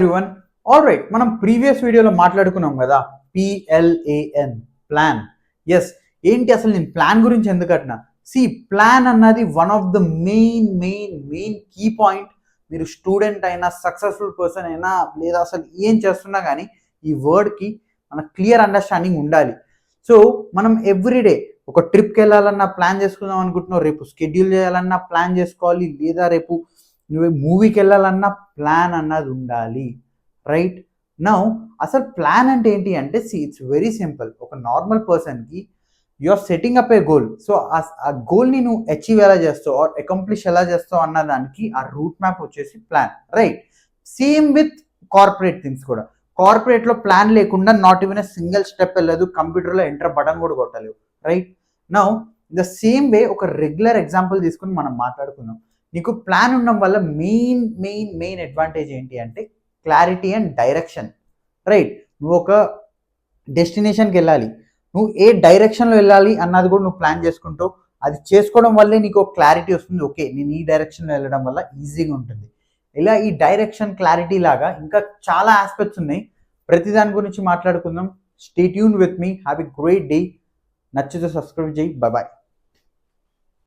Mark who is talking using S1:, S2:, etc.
S1: Everyone. All right, మనం previous వీడియోలో మాట్లాడుకున్నాం కదా, PLAN, ప్లాన్. ఎస్, ఏంటి అసలు నేను ప్లాన్ గురించి ఎందుకు అట్నా? ప్లాన్ అన్నది one of the main key point. మీరు స్టూడెంట్ అయినా, సక్సెస్ఫుల్ పర్సన్ అయినా, లేదా అసలు ఏం చేస్తున్నా కానీ ఈ వర్డ్కి మన క్లియర్ అండర్స్టాండింగ్ ఉండాలి. సో మనం ఎవ్రీడే ఒక ట్రిప్కి వెళ్ళాలన్నా ప్లాన్ చేసుకుందాం అనుకుంటున్నావు, రేపు షెడ్యూల్ చేయాలన్నా ప్లాన్ చేసుకోవాలి, లేదా రేపు నువ్వు మూవీకి వెళ్ళాలన్నా ప్లాన్ అన్నది ఉండాలి. రైట్ నౌ అసలు ప్లాన్ అంటే ఏంటి అంటే, ఇట్స్ వెరీ సింపుల్. ఒక నార్మల్ పర్సన్కి you are setting up a goal. So ఆ గోల్ని నువ్వు అచీవ్ ఎలా చేస్తావు ఆర్ అకంప్లిష్ ఎలా చేస్తావు అన్న దానికి ఆ రూట్ మ్యాప్ వచ్చేసి plan. Right, same with corporate things కూడా. కార్పొరేట్లో ప్లాన్ లేకుండా not even a single step వెళ్ళదు, కంప్యూటర్లో ఎంటర్ బటన్ కూడా కొట్టలేవు. Right now the same way ఒక రెగ్యులర్ ఎగ్జాంపుల్ తీసుకుని మనం మాట్లాడుకుందాం. నీకు ప్లాన్ ఉండడం వల్ల మెయిన్ అడ్వాంటేజ్ ఏంటి అంటే క్లారిటీ అండ్ డైరెక్షన్. రైట్, నువ్వు ఒక డెస్టినేషన్కి వెళ్ళాలి, నువ్వు ఏ డైరెక్షన్లో వెళ్ళాలి అన్నది కూడా నువ్వు ప్లాన్ చేసుకుంటావు. అది చేసుకోవడం వల్లే నీకు ఒక క్లారిటీ వస్తుంది. ఓకే, నేను ఈ డైరెక్షన్లో వెళ్ళడం వల్ల ఈజీగా ఉంటుంది. ఇలా ఈ డైరెక్షన్, క్లారిటీ లాగా ఇంకా చాలా ఆస్పెక్ట్స్ ఉన్నాయి. ప్రతి దాని గురించి మాట్లాడుకుందాం. Stay tune with me. Have a great day. నచ్చితే సబ్స్క్రైబ్ చేయి. బాయ్.